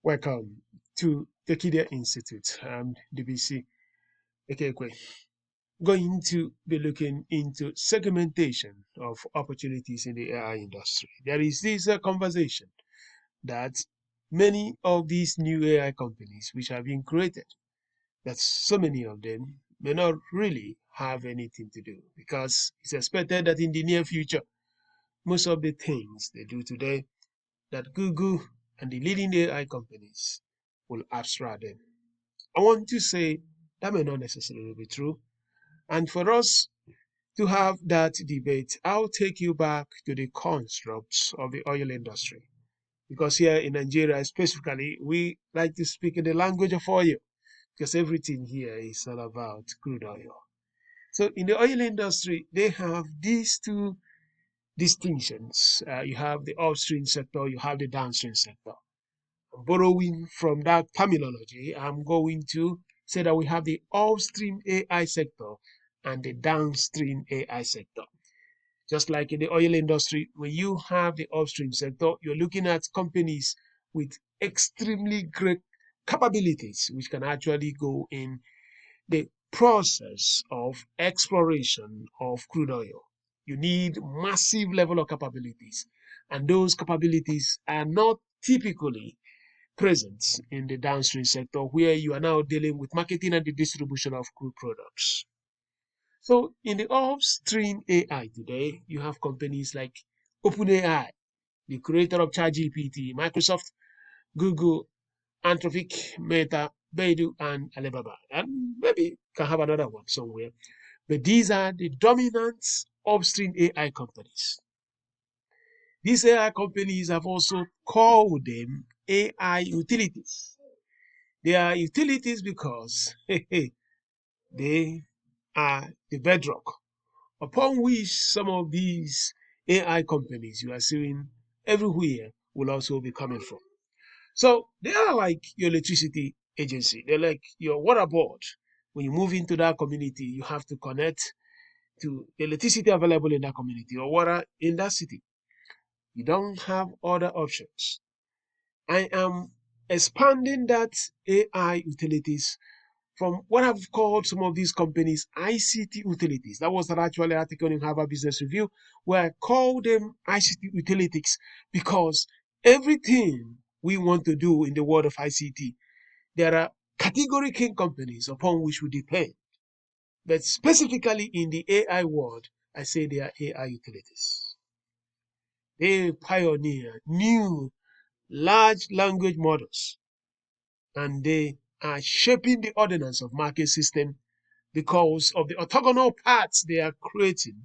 Welcome to the Kidia Institute. I'm DBC Ekekwe. Going to be looking into segmentation of opportunities in the AI industry. There is this conversation that many of these new AI companies which have been created, that so many of them may not really have anything to do because it's expected that in the near future, most of the things they do today, that Google and the leading AI companies will abstract them. I want to say that may not necessarily be true. And for us to have that debate, I'll take you back to the constructs of the oil industry. Because here in Nigeria, specifically, we like to speak in the language of oil, because everything here is all about crude oil. So in the oil industry, they have these two distinctions. You have the upstream sector, you have the downstream sector. Borrowing from that terminology, I'm going to say that we have the upstream AI sector and the downstream AI sector. Just like in the oil industry, when you have the upstream sector, you're looking at companies with extremely great capabilities, which can actually go in the process of exploration of crude oil. You need massive level of capabilities, and those capabilities are not typically present in the downstream sector where you are now dealing with marketing and the distribution of crude products. So in the upstream AI today, you have companies like OpenAI, the creator of ChatGPT, Microsoft, Google, Anthropic, Meta, Baidu, and Alibaba. And maybe can have another one somewhere. But these are the dominant upstream AI companies. These AI companies have also called them AI utilities. They are utilities because they are the bedrock upon which some of these AI companies you are seeing everywhere will also be coming from. So they are like your electricity agency. They're like your water board. When you move into that community, you have to connect to the electricity available in that community or water in that city. You don't have other options. I am expanding that AI utilities from what I've called some of these companies ICT utilities. That was an actual article in Harvard Business Review where I called them ICT utilities because everything we want to do in the world of ICT, there are category king companies upon which we depend. But specifically in the AI world, I say they are AI utilities. They pioneer new large language models and they are shaping the ordinance of market system because of the orthogonal paths they are creating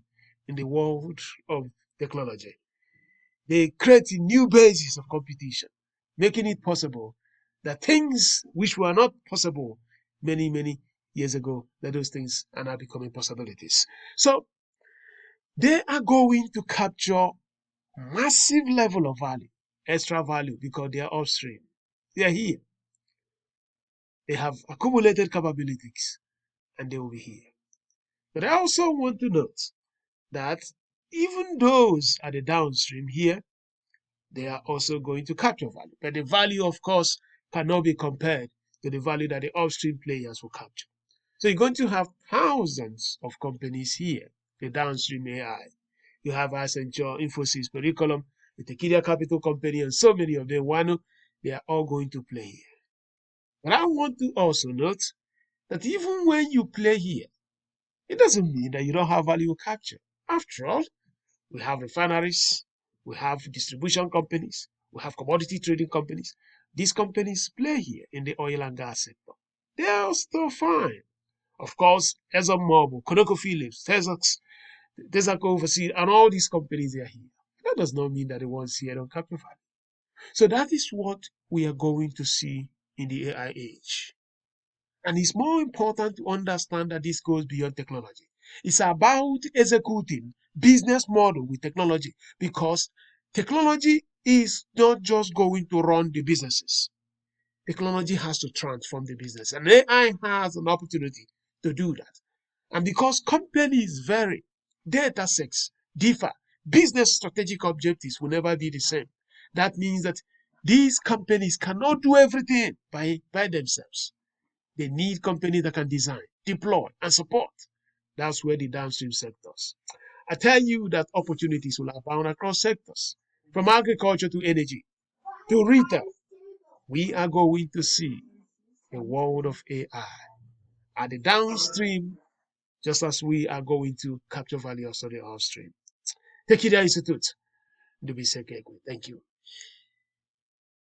in the world of technology. They create a new basis of competition, making it possible that things which were not possible many years ago, that those things are now becoming possibilities. So they are going to capture massive level of value, extra value, because they are upstream. They are here. They have accumulated capabilities and they will be here. But I also want to note that even those at the downstream here, they are also going to capture value. But the value, of course, cannot be compared to the value that the upstream players will capture. So you're going to have thousands of companies here, the downstream AI. You have Accenture, Infosys, Periculum, the Tequila Capital Company, and so many of them. Wano, they are all going to play here. But I want to also note that even when you play here, it doesn't mean that you don't have value capture. After all, we have refineries, we have distribution companies, we have commodity trading companies. These companies play here in the oil and gas sector. They are still fine. Of course, ExxonMobil, ConocoPhillips, Texaco Overseas, and all these companies are here. That does not mean that the ones here don't capture value. So that is what we are going to see in the AI age. And it's more important to understand that this goes beyond technology. It's about executing business model with technology because technology is not just going to run the businesses. Technology has to transform the business, and AI has an opportunity to do that. And because companies vary, data sets differ, business strategic objectives will never be the same. That means that These companies cannot do everything by themselves. They need companies that can design, deploy, and support. That's where the downstream sectors. I tell you that opportunities will abound across sectors, from agriculture to energy to retail. We are going to see a world of AI at the downstream, just as we are going to capture value also the upstream. Tekida Institute, Dubiseke. Thank you.